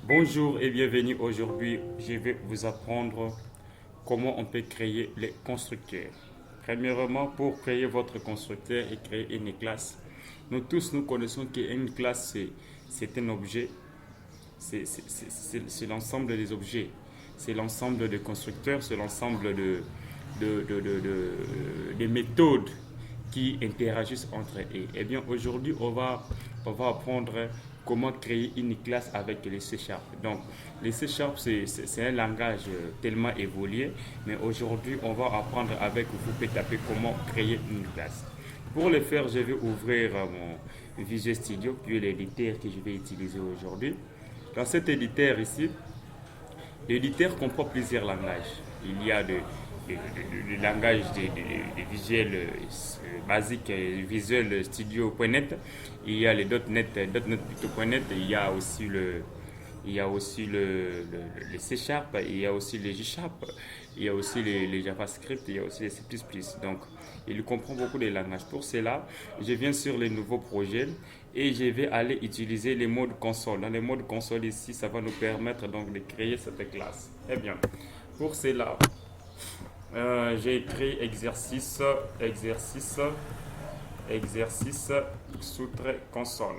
Bonjour et bienvenue. Aujourd'hui, je vais vous apprendre comment on peut créer les constructeurs. Premièrement, pour créer votre constructeur et créer une classe, nous tous nous connaissons qu'une classe c'est un objet, c'est l'ensemble des objets, c'est l'ensemble des constructeurs, c'est l'ensemble des méthodes qui interagissent entre eux. Et bien aujourd'hui, on va apprendre comment créer une classe avec les C Sharp. Donc, les C Sharp, c'est un langage tellement évolué, mais aujourd'hui, on va apprendre avec vous pouvez taper comment créer une classe. Pour le faire, je vais ouvrir mon Visual Studio, puis l'éditeur que je vais utiliser aujourd'hui. Dans cet éditeur ici, l'éditeur comprend plusieurs langages. Il y a le langage des visuels basiques, Visual Studio.net. Il y a les .NET, .NET plutôt.net. Il y a aussi le C Sharp, il y a aussi les G Sharp, il y a aussi les JavaScript, il y a aussi les C++. Donc, il comprend beaucoup de langages. Pour cela, je viens sur les nouveaux projets et je vais aller utiliser les modes console. Dans les modes console ici, ça va nous permettre donc de créer cette classe. Eh bien, pour cela, j'ai écrit exercice sous-trait console.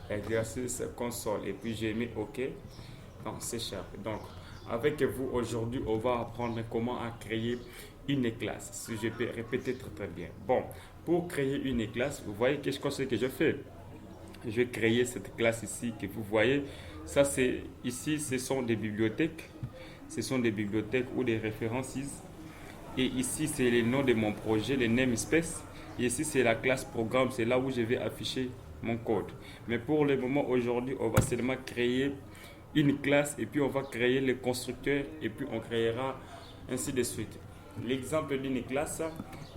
Exercice console. Et puis j'ai mis OK dans C Sharp. Donc, avec vous aujourd'hui, on va apprendre comment créer une classe. Si je peux répéter très bien. Bon, pour créer une classe, vous voyez qu'est-ce que je fais. Je vais créer cette classe ici que vous voyez. Ça, c'est ici, ce sont des bibliothèques. Ce sont des bibliothèques ou des références. Et ici, c'est le nom de mon projet, le namespace. Et ici, c'est la classe programme. C'est là où je vais afficher mon code. Mais pour le moment, aujourd'hui, on va seulement créer une classe et puis on va créer le constructeur et puis on créera ainsi de suite. L'exemple d'une classe,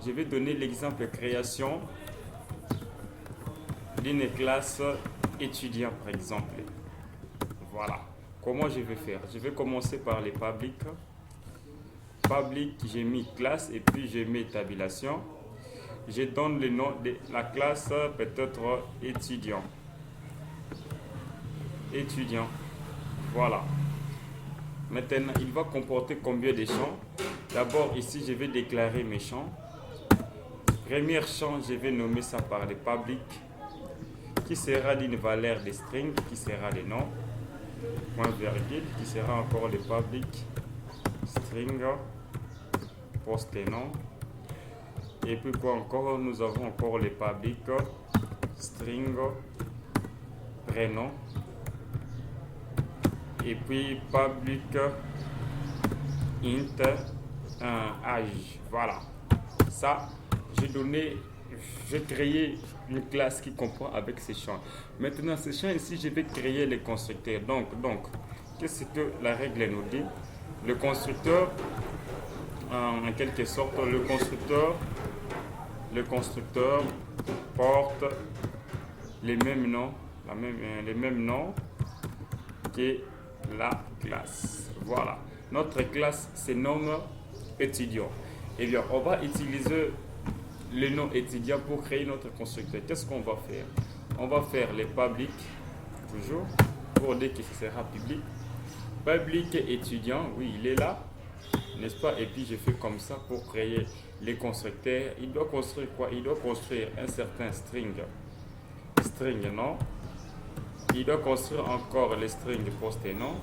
je vais donner l'exemple création d'une classe étudiant par exemple. Voilà. Comment je vais faire? Je vais commencer par les publics. Public, j'ai mis classe et puis j'ai mis tabulation. Je donne le nom de la classe, peut-être étudiant. Étudiant. Voilà. Maintenant, il va comporter combien de champs? D'abord, ici, je vais déclarer mes champs. Premier champ, je vais nommer ça par le public, qui sera d'une valeur de string, qui sera le nom. Point virgule, qui sera encore le public. String, post et nom. Et puis quoi encore? Nous avons encore le public, string, prénom. Et puis public int âge. Voilà. Ça, j'ai créé une classe qui comprend avec ces champs. Maintenant, ces champs ici, je vais créer les constructeurs. Donc qu'est-ce que la règle nous dit? Le constructeur, en quelque sorte, le constructeur porte les mêmes noms, les mêmes noms que la classe. Voilà. Notre classe se nomme étudiant. Eh bien, on va utiliser le nom étudiant pour créer notre constructeur. Qu'est-ce qu'on va faire? On va faire les public, toujours, pour dire que ce sera public. Public étudiant, oui, il est là, n'est-ce pas? Et puis, je fais comme ça pour créer les constructeurs. Il doit construire quoi? Il doit construire un certain string. String, non? Il doit construire encore les strings post et nom.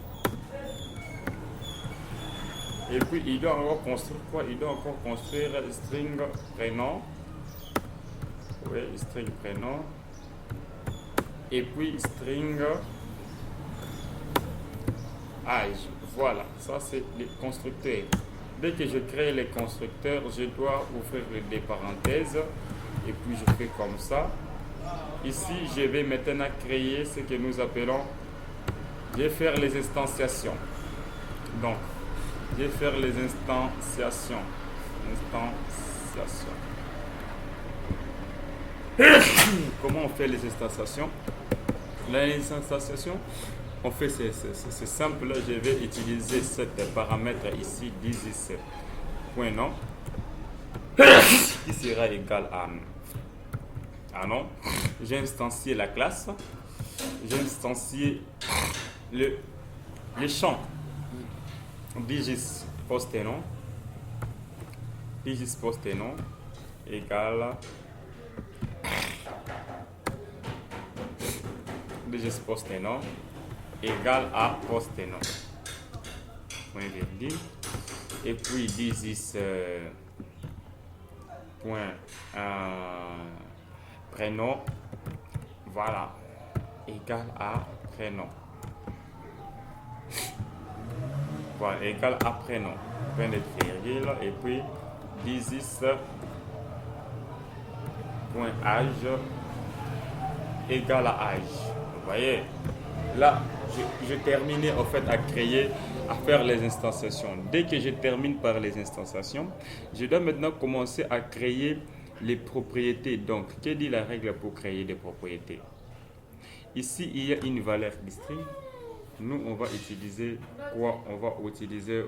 Et puis il doit encore construire quoi? Il doit encore construire string prénom. Oui, string prénom. Et puis string âge. Voilà, ça c'est les constructeurs. Dès que je crée les constructeurs, je dois ouvrir des parenthèses. Et puis je fais comme ça. Ici, je vais maintenant créer ce que nous appelons, je vais faire les instantiations. Donc, je vais faire les instantiations. Comment on fait les instantiations? Les instantiations, on fait c'est simple. Je vais utiliser ce paramètre ici, this.nom, qui sera égal à ah non, j'ai instancié la classe, j'ai instancié le, le champ digis post nom égale digis post nom égale à post nom. Point virgule. Et puis digis point prénom, voilà, égal à prénom. Voilà, égal à prénom. Point de virgule. Et puis digis point âge égal à âge. Vous voyez, là, je terminais en fait à créer, à faire les instanciations. Dès que je termine par les instanciations, je dois maintenant commencer à créer les propriétés. Donc, que dit la règle pour créer des propriétés? Ici, il y a une valeur district. Nous, on va utiliser quoi? On va utiliser